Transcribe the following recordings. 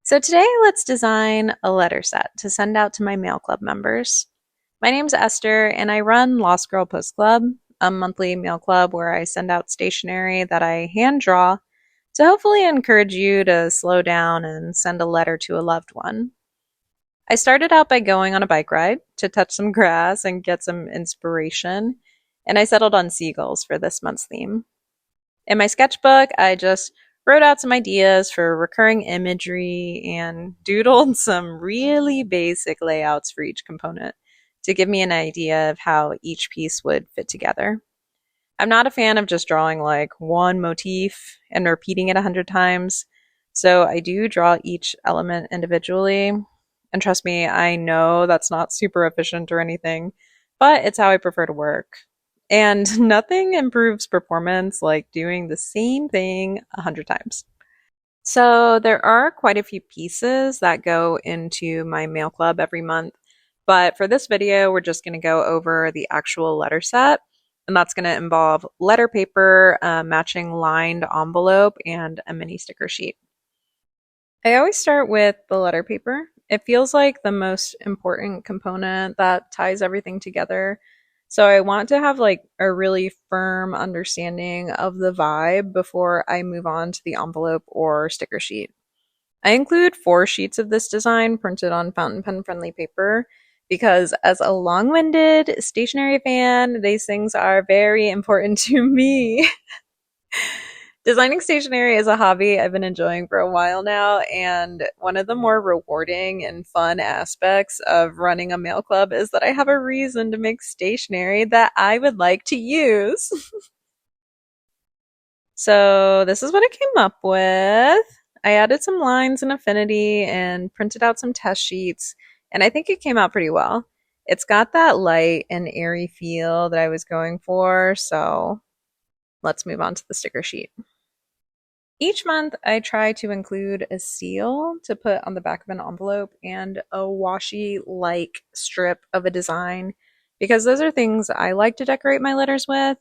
So today, let's design a letter set to send out to my mail club members. My name's Esther, and I run Lost Girl Post Club, a monthly mail club where I send out stationery that I hand draw to hopefully encourage you to slow down and send a letter to a loved one. I started out by going on a bike ride to touch some grass and get some inspiration, and I settled on seagulls for this month's theme. In my sketchbook, I just wrote out some ideas for recurring imagery and doodled some really basic layouts for each component to give me an idea of how each piece would fit together. I'm not a fan of just drawing like one motif and repeating it 100 times, so I do draw each element individually. And trust me, I know that's not super efficient or anything, but it's how I prefer to work. And nothing improves performance like doing the same thing 100 times. So there are quite a few pieces that go into my mail club every month. But for this video, we're just going to go over the actual letter set. And that's going to involve letter paper, matching lined envelope, and a mini sticker sheet. I always start with the letter paper. It feels like the most important component that ties everything together. So I want to have like a really firm understanding of the vibe before I move on to the envelope or sticker sheet. I include 4 sheets of this design printed on fountain pen friendly paper because as a long-winded stationery fan, these things are very important to me. Designing stationery is a hobby I've been enjoying for a while now, and one of the more rewarding and fun aspects of running a mail club is that I have a reason to make stationery that I would like to use. So, this is what I came up with. I added some lines in Affinity and printed out some test sheets, and I think it came out pretty well. It's got that light and airy feel that I was going for, so let's move on to the sticker sheet. Each month, I try to include a seal to put on the back of an envelope and a washi-like strip of a design because those are things I like to decorate my letters with.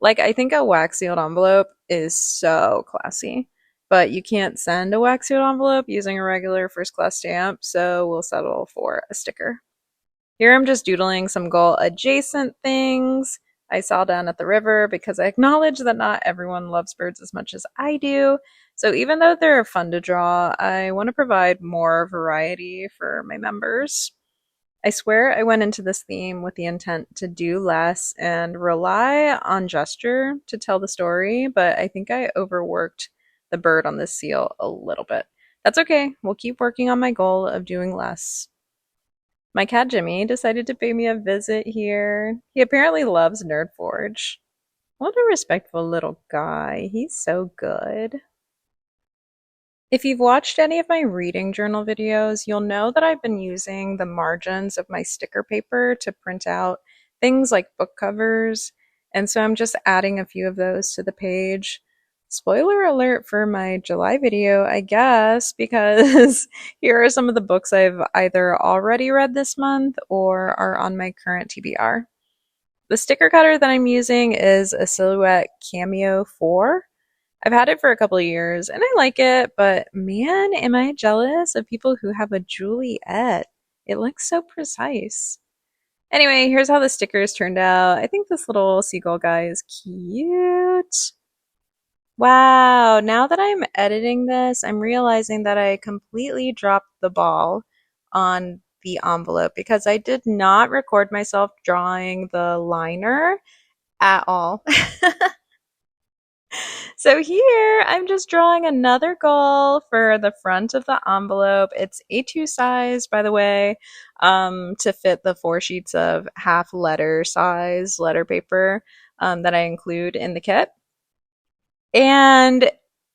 Like, I think a wax sealed envelope is so classy, but you can't send a wax sealed envelope using a regular first class stamp, so we'll settle for a sticker. Here I'm just doodling some goal adjacent things I saw down at the river because I acknowledge that not everyone loves birds as much as I do. So even though they're fun to draw, I want to provide more variety for my members. I swear I went into this theme with the intent to do less and rely on gesture to tell the story, but I think I overworked the bird on this seal a little bit. That's okay. We'll keep working on my goal of doing less. My cat Jimmy decided to pay me a visit here. He apparently loves Nerd Forge. What a respectful little guy. He's so good. If you've watched any of my reading journal videos, you'll know that I've been using the margins of my sticker paper to print out things like book covers, and so I'm just adding a few of those to the page. Spoiler alert for my July video, I guess, because here are some of the books I've either already read this month or are on my current TBR. The sticker cutter that I'm using is a Silhouette Cameo 4. I've had it for a couple of years and I like it, but man, am I jealous of people who have a Juliet. It looks so precise. Anyway, here's how the stickers turned out. I think this little seagull guy is cute. Wow, now that I'm editing this, I'm realizing that I completely dropped the ball on the envelope because I did not record myself drawing the liner at all. So here I'm just drawing another goal for the front of the envelope. It's A2 size, by the way, to fit the 4 sheets of half letter size letter paper that I include in the kit. And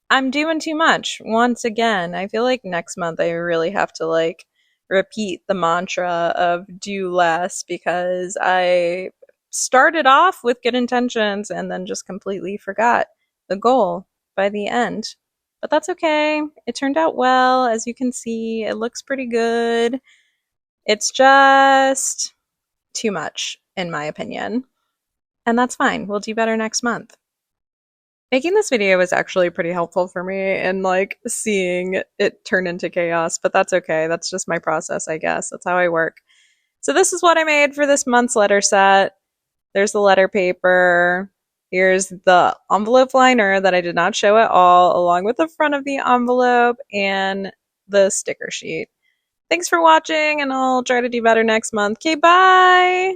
I'm doing too much once again. I feel like next month I really have to like repeat the mantra of do less because I started off with good intentions and then just completely forgot the goal by the end. But that's okay. It turned out well. As you can see, it looks pretty good. It's just too much, in my opinion. And that's fine. We'll do better next month. Making this video was actually pretty helpful for me and like seeing it turn into chaos, but that's okay. That's just my process, I guess. That's how I work. So this is what I made for this month's letter set. There's the letter paper. Here's the envelope liner that I did not show at all, along with the front of the envelope and the sticker sheet. Thanks for watching, and I'll try to do better next month. Okay, bye!